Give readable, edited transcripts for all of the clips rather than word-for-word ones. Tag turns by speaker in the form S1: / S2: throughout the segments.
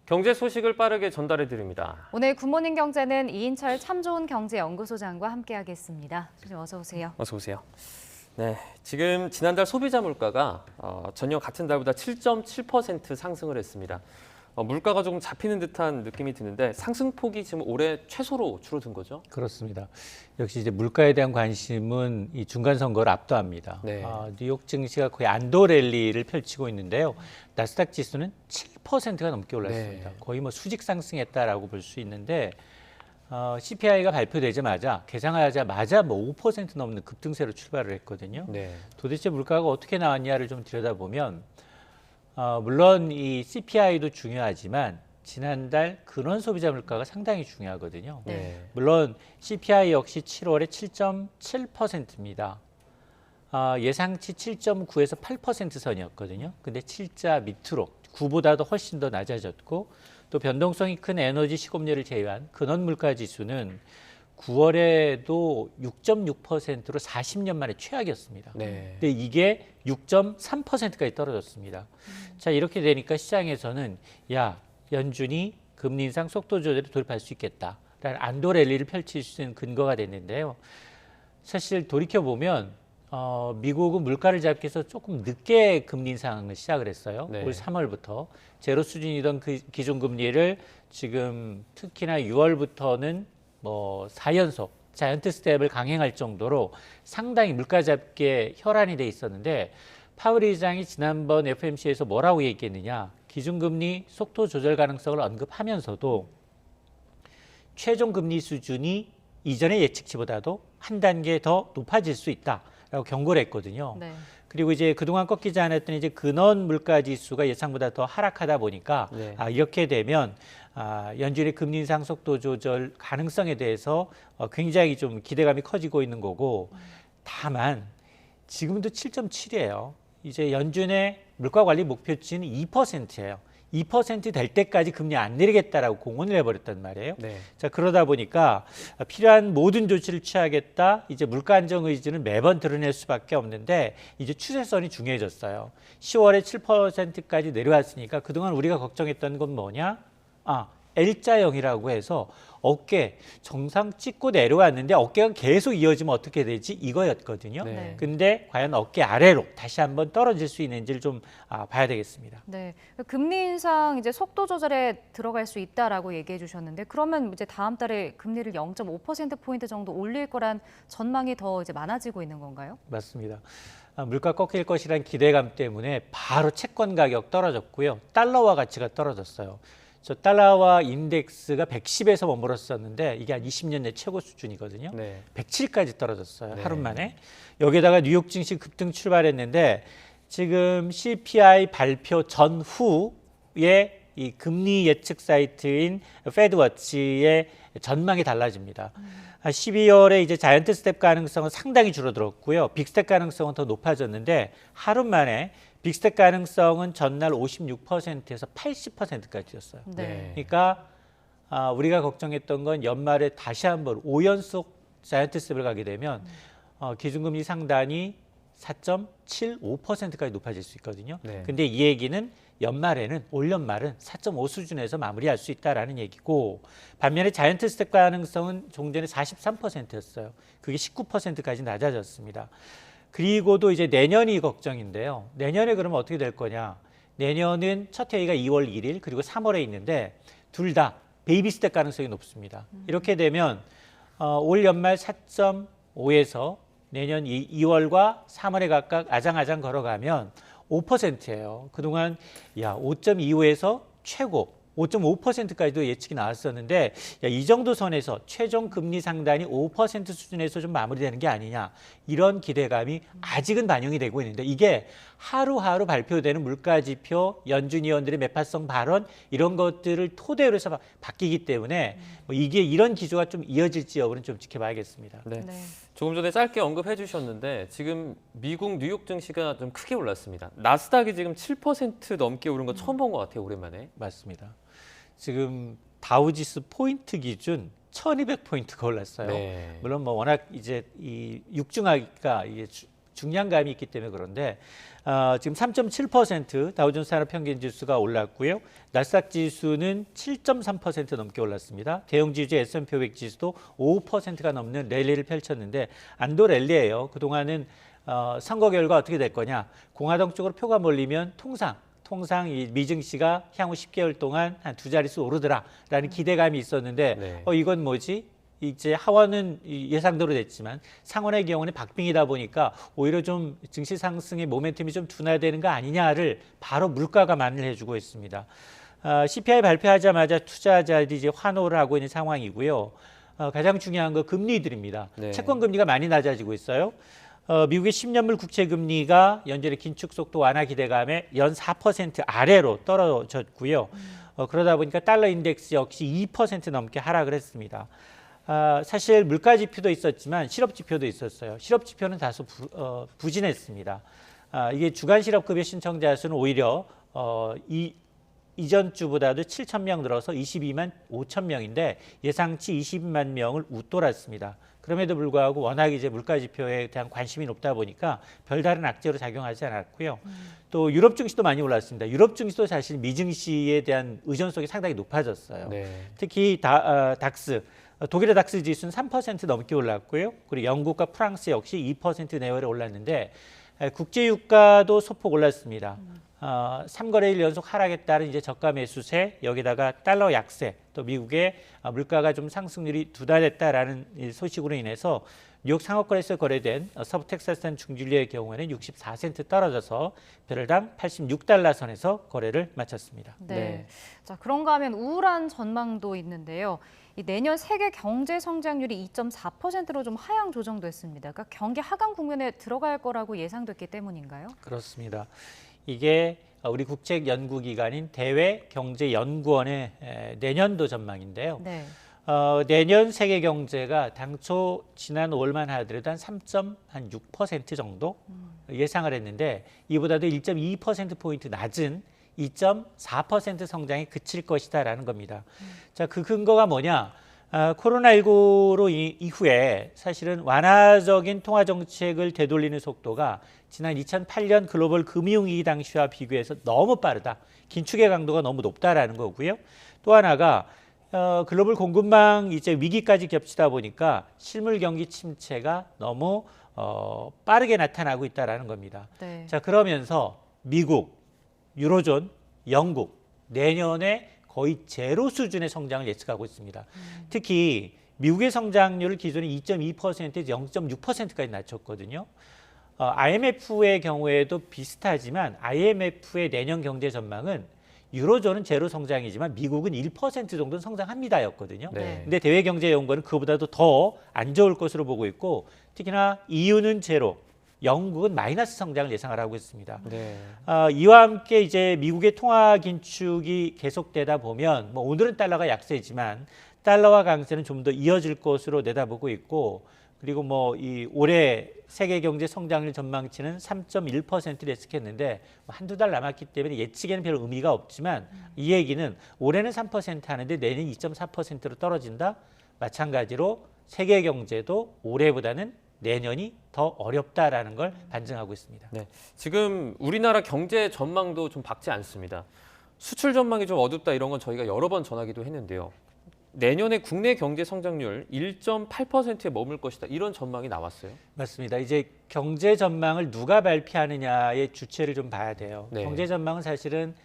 S1: 경제 소식을 빠르게 전달해 드립니다.
S2: 오늘 굿모닝 경제는 이인철 참 좋은 경제연구소장과 함께하겠습니다. 소장님 어서 오세요.
S1: 어서 오세요. 네, 지금 지난달 소비자 물가가 전년 같은 달보다 7.7% 상승을 했습니다. 물가가 조금 잡히는 듯한 느낌이 드는데 상승폭이 지금 올해 최소로 줄어든 거죠?
S3: 그렇습니다. 역시 이제 물가에 대한 관심은 이 중간 선거를 압도합니다.
S1: 네.
S3: 뉴욕 증시가 거의 안도 랠리를 펼치고 있는데요. 나스닥 지수는 7%가 넘게 올랐습니다.
S1: 네.
S3: 거의 뭐 수직 상승했다라고 볼 수 있는데 CPI가 발표되자마자 개장하자마자 뭐 5% 넘는 급등세로 출발을 했거든요.
S1: 네.
S3: 도대체 물가가 어떻게 나왔냐를 좀 들여다보면 물론 이 CPI도 중요하지만 지난달 근원 소비자 물가가 상당히 중요하거든요.
S1: 네.
S3: 물론 CPI 역시 7월에 7.7%입니다. 예상치 7.9에서 8% 선이었거든요. 근데 7자 밑으로 9보다도 훨씬 더 낮아졌고 또 변동성이 큰 에너지 식업료를 제외한 근원 물가 지수는 9월에도 6.6%로 40년 만에 최악이었습니다.
S1: 네.
S3: 근데 이게 6.3%까지 떨어졌습니다. 자, 이렇게 되니까 시장에서는 연준이 금리 인상 속도 조절에 돌입할 수 있겠다라는 안도 랠리를 펼칠 수 있는 근거가 됐는데요. 사실 돌이켜보면 미국은 물가를 잡기 위해서 조금 늦게 금리 인상을 시작을 했어요.
S1: 네.
S3: 올 3월부터 제로 수준이던 그 기준금리를 지금 특히나 6월부터는 뭐 4연속 자이언트 스텝을 강행할 정도로 상당히 물가 잡기에 혈안이 돼 있었는데 파월 의장이 지난번 FOMC에서 뭐라고 얘기했느냐, 기준금리 속도 조절 가능성을 언급하면서도 최종 금리 수준이 이전의 예측치보다도 한 단계 더 높아질 수 있다라고 경고를 했거든요.
S2: 네.
S3: 그리고 이제 그동안 꺾이지 않았던 이제 근원 물가 지수가 예상보다 더 하락하다 보니까
S1: 네.
S3: 이렇게 되면 연준의 금리 인상 속도 조절 가능성에 대해서 굉장히 좀 기대감이 커지고 있는 거고, 다만 지금도 7.7이에요. 이제 연준의 물가 관리 목표치는 2%예요. 2% 될 때까지 금리 안 내리겠다라고 공언을 해버렸단 말이에요.
S1: 네.
S3: 자, 그러다 보니까 필요한 모든 조치를 취하겠다. 이제 물가 안정 의지는 매번 드러낼 수밖에 없는데 이제 추세선이 중요해졌어요. 10월에 7%까지 내려왔으니까 그동안 우리가 걱정했던 건 뭐냐? L자형이라고 해서 어깨 정상 찍고 내려왔는데 어깨가 계속 이어지면 어떻게 되지? 이거였거든요.
S1: 네.
S3: 근데 과연 어깨 아래로 다시 한번 떨어질 수 있는지를 좀 봐야 되겠습니다.
S2: 네. 금리 인상 이제 속도 조절에 들어갈 수 있다라고 얘기해 주셨는데 그러면 이제 다음 달에 금리를 0.5%포인트 정도 올릴 거란 전망이 더 이제 많아지고 있는 건가요?
S3: 맞습니다. 물가 꺾일 것이라는 기대감 때문에 바로 채권 가격 떨어졌고요. 달러화 가치가 떨어졌어요. 저 달러화 인덱스가 110에서 머물렀었는데 이게 한 20년 내 최고 수준이거든요.
S1: 네.
S3: 107까지 떨어졌어요.
S1: 네.
S3: 하루 만에. 여기다가 뉴욕 증시 급등 출발했는데 지금 CPI 발표 전후에 이 금리 예측 사이트인 패드워치의 전망이 달라집니다. 12월에 이제 자이언트 스텝 가능성은 상당히 줄어들었고요. 빅스텝 가능성은 더 높아졌는데 하루 만에 빅스텝 가능성은 전날 56%에서 80%까지 뛰었어요.
S2: 네.
S3: 그러니까 우리가 걱정했던 건 연말에 다시 한번 5연속 자이언트 스텝을 가게 되면 기준금리 상단이 4.75%까지 높아질 수 있거든요.
S1: 네.
S3: 근데 이 얘기는 올 연말은 4.5 수준에서 마무리할 수 있다라는 얘기고, 반면에 자이언트 스텝 가능성은 종전에 43%였어요. 그게 19%까지 낮아졌습니다. 그리고도 이제 내년이 걱정인데요. 내년에 그러면 어떻게 될 거냐? 내년은 첫 회의가 2월 1일 그리고 3월에 있는데 둘 다 베이비 스텝 가능성이 높습니다. 이렇게 되면 올 연말 4.5에서 내년 2월과 3월에 각각 아장아장 걸어가면 5%예요. 그동안 5.25에서 최고 5.5%까지도 예측이 나왔었는데 이 정도 선에서 최종 금리 상단이 5% 수준에서 좀 마무리되는 게 아니냐, 이런 기대감이 아직은 반영이 되고 있는데 이게 하루하루 발표되는 물가지표, 연준 위원들의 매파성 발언 이런 것들을 토대로 해서 바뀌기 때문에 이게 이런 기조가 좀 이어질지 여부는 좀 지켜봐야겠습니다.
S1: 네.
S2: 네.
S1: 조금 전에 짧게 언급해 주셨는데 지금 미국 뉴욕 증시가 좀 크게 올랐습니다. 나스닥이 지금 7% 넘게 오른 거 처음 본 것 같아요, 오랜만에.
S3: 맞습니다. 지금 다우지수 포인트 기준 1200포인트가 올랐어요.
S1: 네.
S3: 물론 뭐 워낙 이제 이 육중하기가 이게 중량감이 있기 때문에 그런데 지금 3.7% 다우존스 산업평균지수가 올랐고요. 나스닥 지수는 7.3% 넘게 올랐습니다. 대형 지수 S&P 500 지수도 5%가 넘는 랠리를 펼쳤는데 안도 랠리예요. 그동안은 선거 결과 어떻게 될 거냐. 공화당 쪽으로 표가 몰리면 통상 이 미증시가 향후 10개월 동안 한 두 자릿수 오르더라라는 기대감이 있었는데
S1: 네.
S3: 이건 뭐지? 이제 하원은 예상대로 됐지만 상원의 경우는 박빙이다 보니까 오히려 좀 증시 상승의 모멘텀이 좀 둔화되는 거 아니냐를 바로 물가가 만을 해주고 있습니다. CPI 발표하자마자 투자자들이 이제 환호를 하고 있는 상황이고요. 가장 중요한 거 금리들입니다.
S1: 네.
S3: 채권 금리가 많이 낮아지고 있어요. 미국의 10년물 국채 금리가 연준의 긴축 속도 완화 기대감에 연 4% 아래로 떨어졌고요. 그러다 보니까 달러 인덱스 역시 2% 넘게 하락을 했습니다. 사실 물가 지표도 있었지만 실업 지표도 있었어요. 실업 지표는 다소 부진했습니다. 이게 주간 실업급여 신청자 수는 오히려 이전 주보다도 7,000명 늘어서 22만 5천 명인데 예상치 20만 명을 웃돌았습니다. 그럼에도 불구하고 워낙 이제 물가 지표에 대한 관심이 높다 보니까 별다른 악재로 작용하지 않았고요. 또 유럽 증시도 많이 올랐습니다. 유럽 증시도 사실 미증시에 대한 의존성이 상당히 높아졌어요.
S1: 네.
S3: 특히 닥스 독일의 닥스 지수는 3% 넘게 올랐고요. 그리고 영국과 프랑스 역시 2% 내외로 올랐는데 국제 유가도 소폭 올랐습니다. 3거래일 연속 하락에 따른 이제 저가 매수세, 여기다가 달러 약세, 또 미국의 물가가 좀 상승률이 둔화됐다라는 소식으로 인해서 뉴욕 상업거래소에 거래된 서부 텍사스산 중진리의 경우에는 64센트 떨어져서 배럴당 86달러 선에서 거래를 마쳤습니다.
S2: 네.
S1: 네.
S2: 자, 그런가 하면 우울한 전망도 있는데요. 이 내년 세계 경제 성장률이 2.4%로 좀 하향 조정됐습니다. 그러니까 경기 하강 국면에 들어갈 거라고 예상됐기 때문인가요?
S3: 그렇습니다. 이게 우리 국책연구기관인 대외경제연구원의 내년도 전망인데요.
S2: 네.
S3: 내년 세계 경제가 당초 지난 5월만 하더라도 한 3.6% 정도 예상을 했는데 이보다도 1.2%포인트 낮은 2.4% 성장에 그칠 것이다라는 겁니다. 자, 그 근거가 뭐냐? 코로나19로 이후에 사실은 완화적인 통화 정책을 되돌리는 속도가 지난 2008년 글로벌 금융위기 당시와 비교해서 너무 빠르다. 긴축의 강도가 너무 높다라는 거고요. 또 하나가 글로벌 공급망 이제 위기까지 겹치다 보니까 실물 경기 침체가 너무 빠르게 나타나고 있다라는 겁니다.
S2: 네.
S3: 자, 그러면서 미국, 유로존, 영국 내년에 거의 제로 수준의 성장을 예측하고 있습니다. 특히 미국의 성장률을 기존에 2.2%에서 0.6%까지 낮췄거든요. IMF의 경우에도 비슷하지만 IMF의 내년 경제 전망은 유로존은 제로 성장이지만 미국은 1% 정도는 성장합니다였거든요.
S1: 네.
S3: 근데 대외경제연구원은 그보다도 더 안 좋을 것으로 보고 있고 특히나 EU는 제로, 영국은 마이너스 성장을 예상을 하고 있습니다.
S1: 네.
S3: 이와 함께 이제 미국의 통화 긴축이 계속되다 보면 뭐 오늘은 달러가 약세지만 달러화 강세는 좀 더 이어질 것으로 내다보고 있고 그리고 뭐 이 올해 세계 경제 성장률 전망치는 3.1%를 예측했는데 한두 달 남았기 때문에 예측에는 별 의미가 없지만 이 얘기는 올해는 3% 하는데 내년 2.4%로 떨어진다. 마찬가지로 세계 경제도 올해보다는 내년이 더 어렵다라는 걸 반증하고 있습니다.
S1: 네. 지금 우리나라 경제 전망도 좀 밝지 않습니다. 수출 전망이 좀 어둡다 이런 건 저희가 여러 번 전하기도 했는데요. 내년에 국내 경제 성장률 1.8%에 머물 것이다. 이런 전망이 나왔어요.
S3: 맞습니다. 이제 경제 전망을 누가 발표하느냐의 주체를 좀 봐야 돼요.
S1: 네.
S3: 경제 전망은 사실은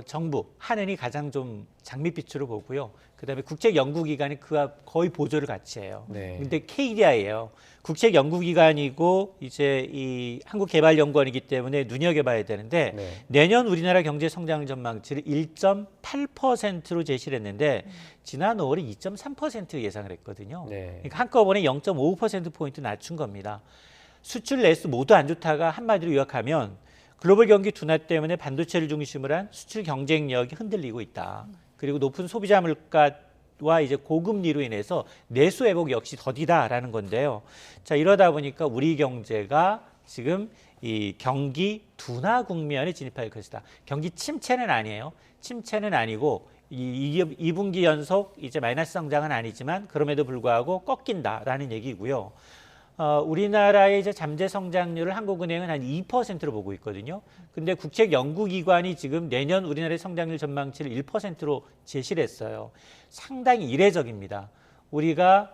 S3: 정부, 한은이 가장 좀 장밋빛으로 보고요. 그다음에 국책연구기관이 그와 거의 보조를 같이 해요.
S1: 네.
S3: 근데 KDI예요. 국책연구기관이고 이제 이 한국개발연구원이기 때문에 눈여겨봐야 되는데
S1: 네.
S3: 내년 우리나라 경제 성장 전망치를 1.8%로 제시를 했는데 지난 5월에 2.3% 예상을 했거든요.
S1: 네.
S3: 그러니까 한꺼번에 0.5%포인트 낮춘 겁니다. 수출 내수 모두 안 좋다가 한마디로 요약하면 글로벌 경기 둔화 때문에 반도체를 중심으로 한 수출 경쟁력이 흔들리고 있다. 그리고 높은 소비자 물가와 이제 고금리로 인해서 내수 회복 역시 더디다라는 건데요. 자, 이러다 보니까 우리 경제가 지금 이 경기 둔화 국면에 진입할 것이다. 경기 침체는 아니에요. 침체는 아니고 2분기 연속 이제 마이너스 성장은 아니지만 그럼에도 불구하고 꺾인다라는 얘기고요. 우리나라의 이제 잠재 성장률을 한국은행은 한 2%로 보고 있거든요. 근데 국책 연구기관이 지금 내년 우리나라의 성장률 전망치를 1%로 제시를 했어요. 상당히 이례적입니다. 우리가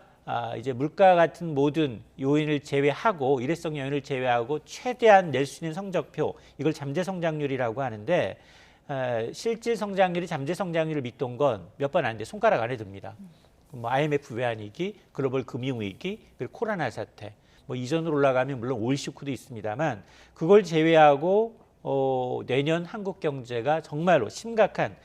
S3: 이제 물가 같은 모든 요인을 제외하고 일회성 요인을 제외하고 최대한 낼 수 있는 성적표, 이걸 잠재 성장률이라고 하는데 실질 성장률이 잠재 성장률을 밑돈 건 몇 번 안 돼. 손가락 안에 듭니다. 뭐 IMF 외환위기, 글로벌 금융위기, 그리고 코로나 사태. 뭐 이전으로 올라가면 물론 올 시쿠도 있습니다만 그걸 제외하고 내년 한국 경제가 정말로 심각한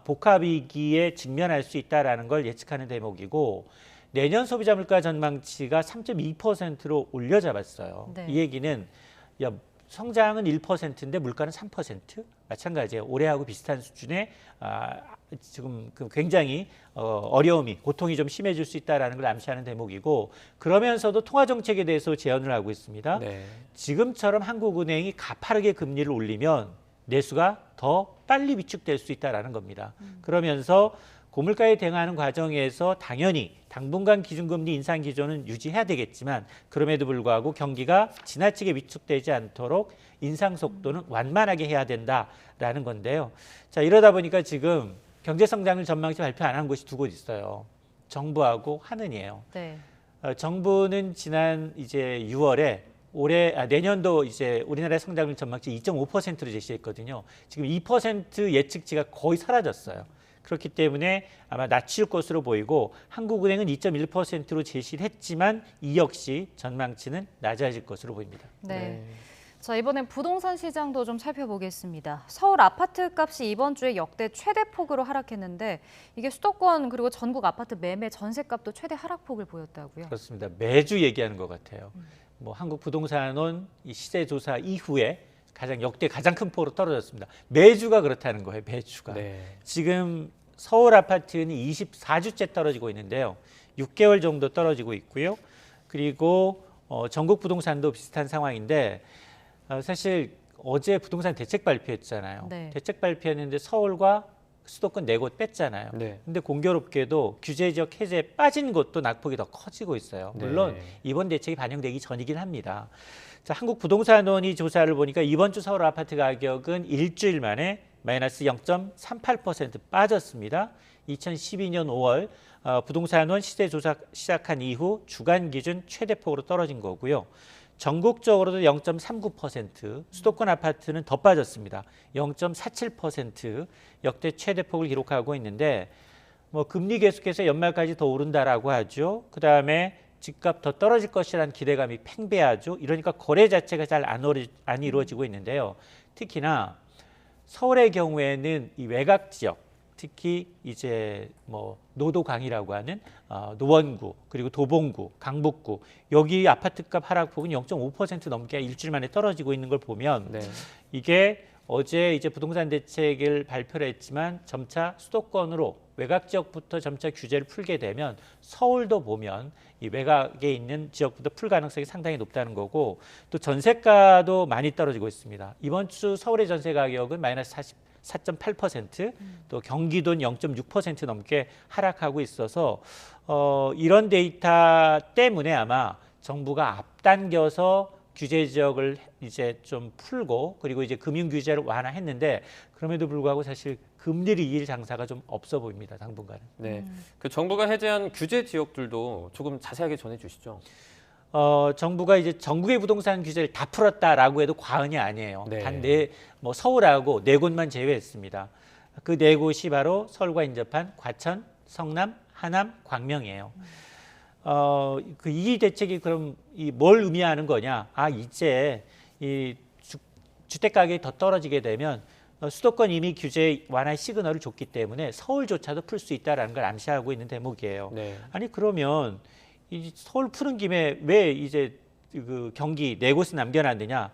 S3: 복합위기에 직면할 수 있다라는 걸 예측하는 대목이고 내년 소비자 물가 전망치가 3.2%로 올려잡았어요.
S2: 네.
S3: 이 얘기는 성장은 1%인데 물가는 3%? 마찬가지예요. 올해하고 비슷한 수준의 지금 굉장히 어려움이, 고통이 좀 심해질 수 있다는 걸 암시하는 대목이고 그러면서도 통화정책에 대해서 제언을 하고 있습니다.
S1: 네.
S3: 지금처럼 한국은행이 가파르게 금리를 올리면 내수가 더 빨리 위축될 수 있다는 겁니다. 그러면서 고물가에 대응하는 과정에서 당연히 당분간 기준금리 인상 기조는 유지해야 되겠지만 그럼에도 불구하고 경기가 지나치게 위축되지 않도록 인상 속도는 완만하게 해야 된다라는 건데요. 자, 이러다 보니까 지금 경제성장률 전망치 발표 안 한 곳이 두 곳 있어요. 정부하고 한은이에요.
S2: 네.
S3: 정부는 지난 이제 6월에 내년도 이제 우리나라의 성장률 전망치 2.5%로 제시했거든요. 지금 2% 예측치가 거의 사라졌어요. 그렇기 때문에 아마 낮출 것으로 보이고 한국은행은 2.1%로 제시를 했지만 이 역시 전망치는 낮아질 것으로 보입니다.
S2: 네. 자, 이번엔 부동산 시장도 좀 살펴보겠습니다. 서울 아파트 값이 이번 주에 역대 최대 폭으로 하락했는데 이게 수도권 그리고 전국 아파트 매매 전세값도 최대 하락폭을 보였다고요?
S3: 그렇습니다. 매주 얘기하는 것 같아요. 뭐 한국부동산원 이 시세조사 이후에 역대 가장 큰 폭으로 떨어졌습니다. 매주가 그렇다는 거예요. 매주가.
S1: 네.
S3: 지금 서울 아파트는 24주째 떨어지고 있는데요. 6개월 정도 떨어지고 있고요. 그리고 전국 부동산도 비슷한 상황인데 사실 어제 부동산 대책 발표했잖아요.
S2: 네.
S3: 대책 발표했는데 서울과 수도권 4곳 뺐잖아요.
S1: 네.
S3: 근데 공교롭게도 규제 지역 해제에 빠진 곳도 낙폭이 더 커지고 있어요. 물론
S1: 네.
S3: 이번 대책이 반영되기 전이긴 합니다. 자, 한국부동산원이 조사를 보니까 이번 주 서울 아파트 가격은 일주일 만에 마이너스 0.38% 빠졌습니다. 2012년 5월 부동산원 시세조사 시작한 이후 주간 기준 최대폭으로 떨어진 거고요. 전국적으로도 0.39%, 수도권 아파트는 더 빠졌습니다. 0.47% 역대 최대폭을 기록하고 있는데 뭐 금리 계속해서 연말까지 더 오른다라고 하죠. 그다음에 집값 더 떨어질 것이라는 기대감이 팽배하죠. 이러니까 거래 자체가 잘 안 이루어지고 있는데요. 특히나 서울의 경우에는 이 외곽 지역, 특히 이제 뭐 노도강이라고 하는 노원구 그리고 도봉구, 강북구 여기 아파트값 하락폭은 0.5% 넘게 일주일 만에 떨어지고 있는 걸 보면
S1: 네.
S3: 이게 어제 이제 부동산 대책을 발표를 했지만 점차 수도권으로 외곽 지역부터 점차 규제를 풀게 되면 서울도 보면 이 외곽에 있는 지역부터 풀 가능성이 상당히 높다는 거고 또 전세가도 많이 떨어지고 있습니다. 이번 주 서울의 전세 가격은 마이너스 4.8%, 또 경기도는 0.6% 넘게 하락하고 있어서 이런 데이터 때문에 아마 정부가 앞당겨서 규제 지역을 이제 좀 풀고 그리고 이제 금융 규제를 완화했는데 그럼에도 불구하고 사실 금리를 이을 장사가 좀 없어 보입니다. 당분간은.
S1: 네. 그 정부가 해제한 규제 지역들도 조금 자세하게 전해 주시죠.
S3: 정부가 이제 전국의 부동산 규제를 다 풀었다라고 해도 과언이 아니에요.
S1: 네.
S3: 단 뭐 서울하고 4곳만 제외했습니다. 그 4곳이 바로 서울과 인접한 과천, 성남, 하남, 광명이에요. 이 대책이 그럼 뭘 의미하는 거냐? 이제 이 주택 가격이 더 떨어지게 되면 수도권 이미 규제 완화 시그널을 줬기 때문에 서울조차도 풀 수 있다라는 걸 암시하고 있는 대목이에요.
S1: 네.
S3: 아니 그러면 이 서울 푸는 김에 왜 이제 그 경기 4곳을 남겨놨느냐?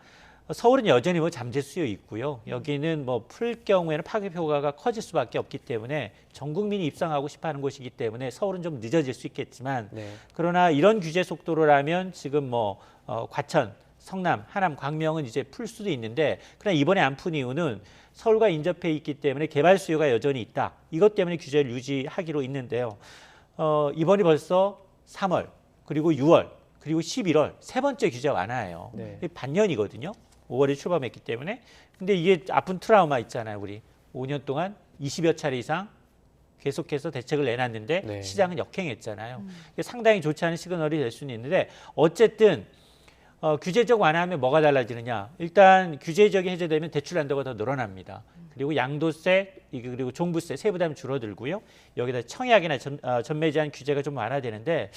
S3: 서울은 여전히 뭐 잠재 수요 있고요. 여기는 뭐 풀 경우에는 파급 효과가 커질 수밖에 없기 때문에 전 국민이 입성하고 싶어하는 곳이기 때문에 서울은 좀 늦어질 수 있겠지만
S1: 네.
S3: 그러나 이런 규제 속도로라면 지금 뭐 과천, 성남, 하남, 광명은 이제 풀 수도 있는데 그러나 이번에 안 푼 이유는 서울과 인접해 있기 때문에 개발 수요가 여전히 있다. 이것 때문에 규제를 유지하기로 있는데요. 이번이 벌써 3월 그리고 6월 그리고 11월 세 번째 규제 완화예요.
S1: 네.
S3: 이게 반년이거든요. 5월에 출범했기 때문에. 근데 이게 아픈 트라우마 있잖아요. 우리 5년 동안 20여 차례 이상 계속해서 대책을 내놨는데
S1: 네.
S3: 시장은 역행했잖아요. 이게 상당히 좋지 않은 시그널이 될 수는 있는데 어쨌든 규제적 완화하면 뭐가 달라지느냐. 일단 규제적이 해제되면 대출 한도가 더 늘어납니다. 그리고 양도세 그리고 종부세 세부담이 줄어들고요. 여기다 청약이나 전매 제한 규제가 좀 완화되는데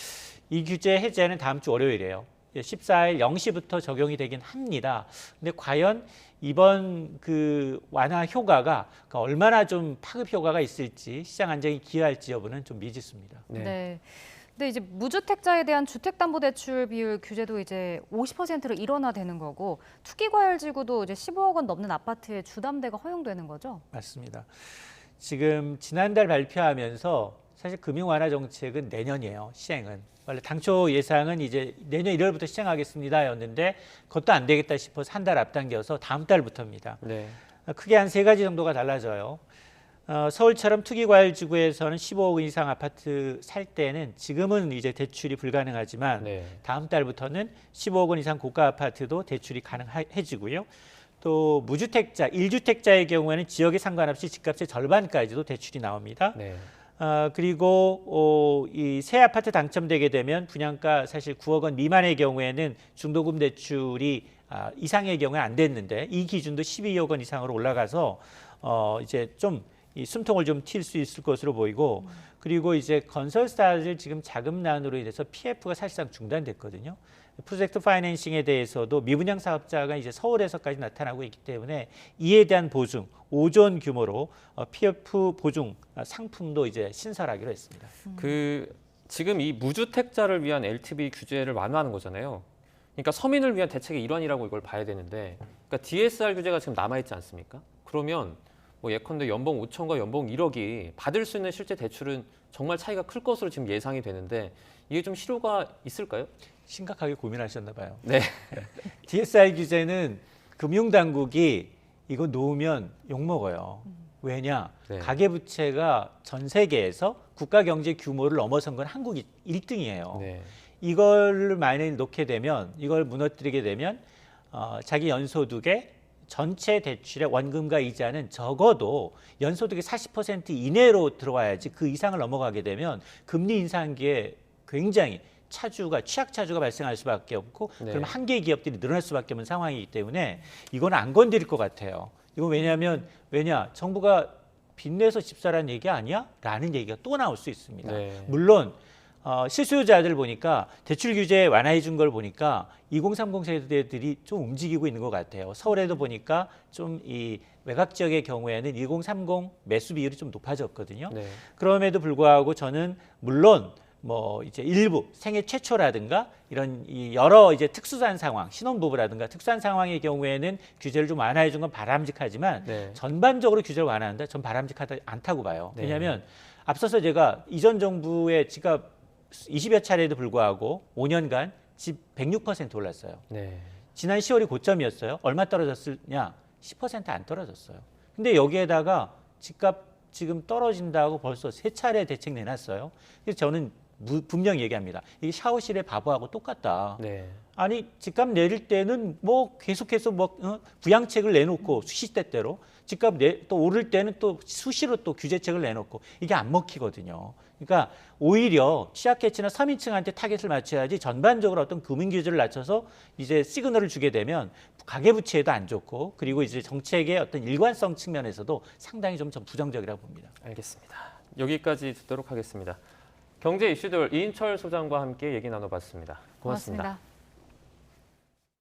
S3: 이 규제 해제는 다음 주 월요일이에요. 14일 0시부터 적용이 되긴 합니다. 근데 과연 이번 그 완화 효과가 얼마나 좀 파급 효과가 있을지 시장 안정에 기여할지 여부는 좀 미지수입니다.
S1: 네.
S2: 네. 근데 이제 무주택자에 대한 주택담보대출 비율 규제도 이제 50%로 일원화되는 거고 투기과열지구도 이제 15억 원 넘는 아파트의 주담대가 허용되는 거죠?
S3: 맞습니다. 지금 지난달 발표하면서 사실 금융 완화 정책은 내년이에요. 시행은. 원래 당초 예상은 이제 내년 1월부터 시행하겠습니다였는데 그것도 안 되겠다 싶어서 한 달 앞당겨서 다음 달부터입니다.
S1: 네.
S3: 크게 한 세 가지 정도가 달라져요. 서울처럼 투기과열지구에서는 15억 원 이상 아파트 살 때는 지금은 이제 대출이 불가능하지만
S1: 네.
S3: 다음 달부터는 15억 원 이상 고가 아파트도 대출이 가능해지고요. 또 무주택자, 1주택자의 경우에는 지역에 상관없이 집값의 절반까지도 대출이 나옵니다.
S1: 네.
S3: 그리고 이 새 아파트 당첨되게 되면 분양가 사실 9억 원 미만의 경우에는 중도금 대출이 이상의 경우에 안 됐는데 이 기준도 12억 원 이상으로 올라가서 이제 좀 이 숨통을 좀 튈 수 있을 것으로 보이고 그리고 이제 건설사들 지금 자금난으로 인해서 PF가 사실상 중단됐거든요. 프로젝트 파이낸싱에 대해서도 미분양 사업자가 이제 서울에서까지 나타나고 있기 때문에 이에 대한 보증 5조 원 규모로 PF 보증 상품도 이제 신설하기로 했습니다.
S1: 그 지금 이 무주택자를 위한 LTV 규제를 완화하는 거잖아요. 그러니까 서민을 위한 대책의 일환이라고 이걸 봐야 되는데, 그러니까 DSR 규제가 지금 남아 있지 않습니까? 그러면 뭐 예컨대 연봉 5천과 연봉 1억이 받을 수 있는 실제 대출은 정말 차이가 클 것으로 지금 예상이 되는데 이게 좀 실효가 있을까요?
S3: 심각하게 고민하셨나 봐요.
S1: 네.
S3: DSR 규제는 금융당국이 이거 놓으면 욕먹어요. 왜냐?
S1: 네.
S3: 가계부채가 전 세계에서 국가경제 규모를 넘어선 건 한국이 1등이에요.
S1: 네.
S3: 이걸 만약에 놓게 되면, 이걸 무너뜨리게 되면 자기 연소득의 전체 대출의 원금과 이자는 적어도 연소득의 40% 이내로 들어와야지 그 이상을 넘어가게 되면 금리 인상기에 굉장히 취약 차주가 발생할 수밖에 없고
S1: 네.
S3: 그럼 한계 기업들이 늘어날 수밖에 없는 상황이기 때문에 이건 안 건드릴 것 같아요. 이건 왜냐 정부가 빚내서 집 사라는 얘기 아니야? 라는 얘기가 또 나올 수 있습니다.
S1: 네.
S3: 물론 실수요자들 보니까 대출 규제 완화해 준 걸 보니까 2030 세대들이 좀 움직이고 있는 것 같아요. 서울에도 보니까 좀 이 외곽 지역의 경우에는 2030 매수 비율이 좀 높아졌거든요.
S1: 네.
S3: 그럼에도 불구하고 저는 물론 뭐 이제 일부 생애 최초라든가 이런 이 여러 이제 특수한 상황, 신혼부부라든가 특수한 상황의 경우에는 규제를 좀 완화해 준 건 바람직하지만
S1: 네.
S3: 전반적으로 규제를 완화한다? 전 바람직하지 않다고 봐요.
S1: 네.
S3: 왜냐하면 앞서서 제가 이전 정부의 집값 20여 차례에도 불구하고 5년간 집 106% 올랐어요.
S1: 네.
S3: 지난 10월이 고점이었어요. 얼마 떨어졌느냐? 10% 안 떨어졌어요. 근데 여기에다가 집값 지금 떨어진다고 벌써 3차례 대책 내놨어요. 그래서 저는 분명히 얘기합니다. 이게 샤워실의 바보하고 똑같다.
S1: 네.
S3: 아니 집값 내릴 때는 뭐 계속해서 뭐 부양책을 내놓고 수시때때로 집값 또 오를 때는 또 수시로 또 규제책을 내놓고 이게 안 먹히거든요. 그러니까 오히려 취약계층이나 서민층한테 타겟을 맞춰야지 전반적으로 어떤 금융 규제를 낮춰서 이제 시그널을 주게 되면 가계부채에도 안 좋고 그리고 이제 정책의 어떤 일관성 측면에서도 상당히 좀 부정적이라고 봅니다.
S1: 알겠습니다. 여기까지 듣도록 하겠습니다. 경제 이슈들 이인철 소장과 함께 얘기 나눠봤습니다. 고맙습니다.
S2: 고맙습니다.